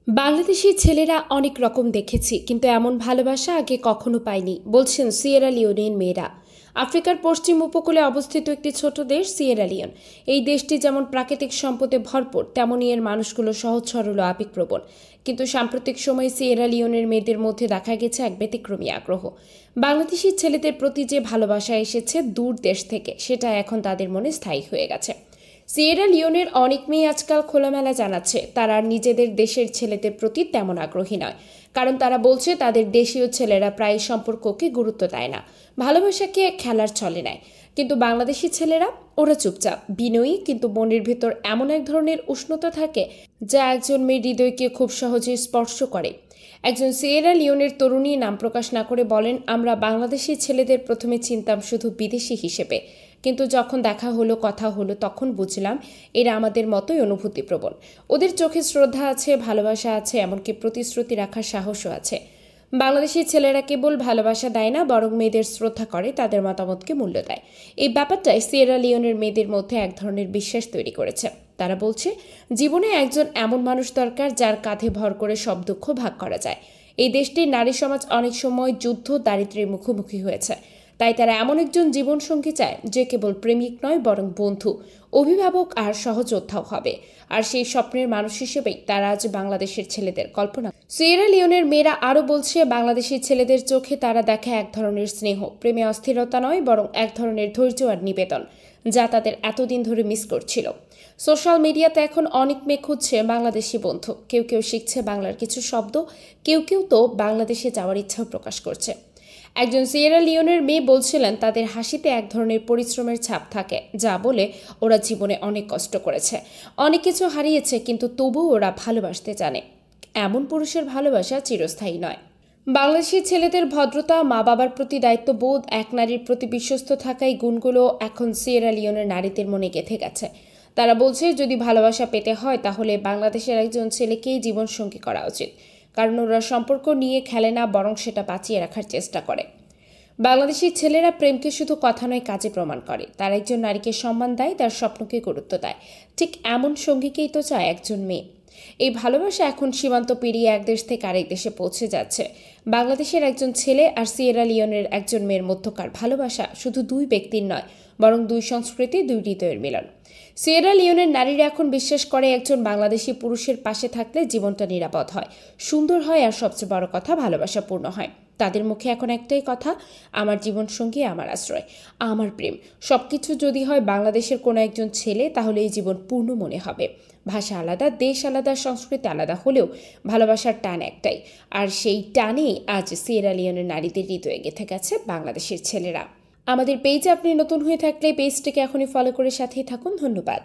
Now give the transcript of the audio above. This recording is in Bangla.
বাংলাদেশি ছেলেরা অনেক রকম দেখেছি, কিন্তু এমন ভালোবাসা আগে কখনো পাইনি, বলছেন সিয়েরা লিওনের মেয়েরা। আফ্রিকার পশ্চিম উপকূলে অবস্থিত একটি ছোট দেশ সিয়েরা লিওন। এই দেশটি যেমন প্রাকৃতিক সম্পদে ভরপুর, তেমনই এর মানুষগুলো সহজ সরল ও আবেগপ্রবণ। কিন্তু সাম্প্রতিক সময়ে সিয়েরা লিওনের মেয়েদের মধ্যে দেখা গেছে এক ব্যতিক্রমী আগ্রহ। বাংলাদেশি ছেলেদের প্রতি যে ভালোবাসা এসেছে দূর দেশ থেকে, সেটা এখন তাদের মনে স্থায়ী হয়ে গেছে। সিয়েরা লিওনের অনেক মেয়ে আজকাল খোলামেলা জানাচ্ছে তারা আর নিজেদের দেশের ছেলেদের প্রতি তেমন আগ্রহী নয়, কারণ তারা বলছে তাদের দেশীয় ছেলেরা প্রায় সম্পর্ককে গুরুত্ব দেয় না, ভালোবাসাকে খেলার ছলে নেয়। কিন্তু বাংলাদেশি ছেলেরা ওরা চুপচাপ, বিনয়ী, কিন্তু মনের ভেতর এমন এক ধরনের উষ্ণতা থাকে যা একজন মেয়ের হৃদয়কে খুব সহজেই স্পর্শ করে। একজন সিয়েরা লিওনের তরুণী নাম প্রকাশ না করে বলেন, আমরা বাংলাদেশি ছেলেদের প্রথমে চিনতাম শুধু বিদেশি হিসেবে, কিন্তু যখন দেখা হলো, কথা হলো, তখন বুঝলাম এরা আমাদের মতোই অনুভূতিপ্রবণ। ওদের চোখে শ্রদ্ধা আছে, ভালোবাসা আছে, এমনকি প্রতিশ্রুতি রাখার সাহসও আছে। বাংলাদেশি ছেলেরা কেবল ভালোবাসা দেয় না, বরং মেয়েদের শ্রদ্ধা করে, তাদের মতামতকে মূল্য দেয়। এই ব্যাপারটাই সিয়েরা লিওনের মেয়েদের মধ্যে এক ধরনের বিশ্বাস তৈরি করেছে। তারা বলছে, জীবনে একজন এমন মানুষ দরকার যার কাঁধে ভর করে সব দুঃখ ভাগ করা যায়। এই দেশটির নারী সমাজ অনেক সময় যুদ্ধ, দারিদ্র্যের মুখোমুখি হয়েছে, তাই তারা এমন একজন জীবনসঙ্গী চায় যে কেবল প্রেমিক নয়, বরং বন্ধু, অভিভাবক আর সহযোদ্ধাও হবে। আর সেই স্বপ্নের মানুষ হিসেবেই তারা আজ বাংলাদেশের ছেলেদের কল্পনা। সিয়েরা লিওনের মেয়েরা আরও বলছে, বাংলাদেশি ছেলেদের চোখে তারা দেখে এক ধরনের স্নেহ, প্রেমে অস্থিরতা নয়, বরং এক ধরনের ধৈর্য আর নিবেদন, যা তাদের এতদিন ধরে মিস করছিল। সোশ্যাল মিডিয়াতে এখন অনেক মেয়ে খুঁজছে বাংলাদেশি বন্ধু। কেউ কেউ শিখছে বাংলার কিছু শব্দ, কেউ কেউ তো বাংলাদেশে যাওয়ার ইচ্ছাও প্রকাশ করছে। একজন সিয়েরা লিওনের মেয়ে বলছিলেন, তাদের হাসিতে এক ধরনের পরিশ্রমের ছাপ থাকে, যা বলে ওরা জীবনে অনেক কষ্ট করেছে, অনেক কিছু হারিয়েছে, কিন্তু তবুও ওরা ভালোবাসতে জানে। এমন পুরুষের ভালোবাসা চিরস্থায়ী নয়। বাংলাদেশি ছেলেদের ভদ্রতা, মা বাবার প্রতি দায়িত্ববোধ, এক নারীর প্রতি বিশ্বস্ত থাকা, এই গুণগুলো এখন সিয়েরা লিওনের নারীদের মনে গেঁথে গেছে। তারা বলছে, যদি ভালোবাসা পেতে হয় তাহলে বাংলাদেশের একজন ছেলেকেই জীবনসঙ্গী করা উচিত, কারণ ওরা সম্পর্ক নিয়ে খেলে না, বরং সেটা বাঁচিয়ে রাখার চেষ্টা করে। বাংলাদেশি ছেলেরা প্রেমকে শুধু কথা নয়, কাজে প্রমাণ করে। তারা একজন নারীকে সম্মান দেয়, তার স্বপ্নকে গুরুত্ব দেয়। ঠিক এমন সঙ্গীকেই তো চায় একজন মেয়ে। এই ভালোবাসা এখন সীমান্ত পেরিয়ে এক দেশ থেকে আরেক দেশে পৌঁছে যাচ্ছে। বাংলাদেশের একজন ছেলে আর সিয়েরা লিওনের একজন মেয়ের মধ্যকার ভালোবাসা শুধু দুই ব্যক্তির নয়, বরং দুই সংস্কৃতি, দুই হৃদয়ের মিলন। সিয়েরা লিওনের নারীরা এখন বিশ্বাস করে, একজন বাংলাদেশি পুরুষের পাশে থাকলে জীবনটা নিরাপদ হয়, সুন্দর হয়, আর সবচেয়ে বড় কথা, ভালোবাসাপূর্ণ হয়। তাদের মুখে এখন একটাই কথা, আমার জীবনসঙ্গী, আমার আশ্রয়, আমার প্রেম। সবকিছু যদি হয় বাংলাদেশের কোনো একজন ছেলে, তাহলে এই জীবন পূর্ণ মনে হবে। ভাষা আলাদা, দেশ আলাদা, সংস্কৃতি আলাদা হলেও ভালোবাসার টান একটাই। আর সেই টানেই আজ সিয়েরা লিওনের নারীদের হৃদয়ে গেঁথে গেছে বাংলাদেশের ছেলেরা। আমাদের পেজে আপনি নতুন হয়ে থাকলে পেজটিকে এখনই ফলো করে সাথেই থাকুন। ধন্যবাদ।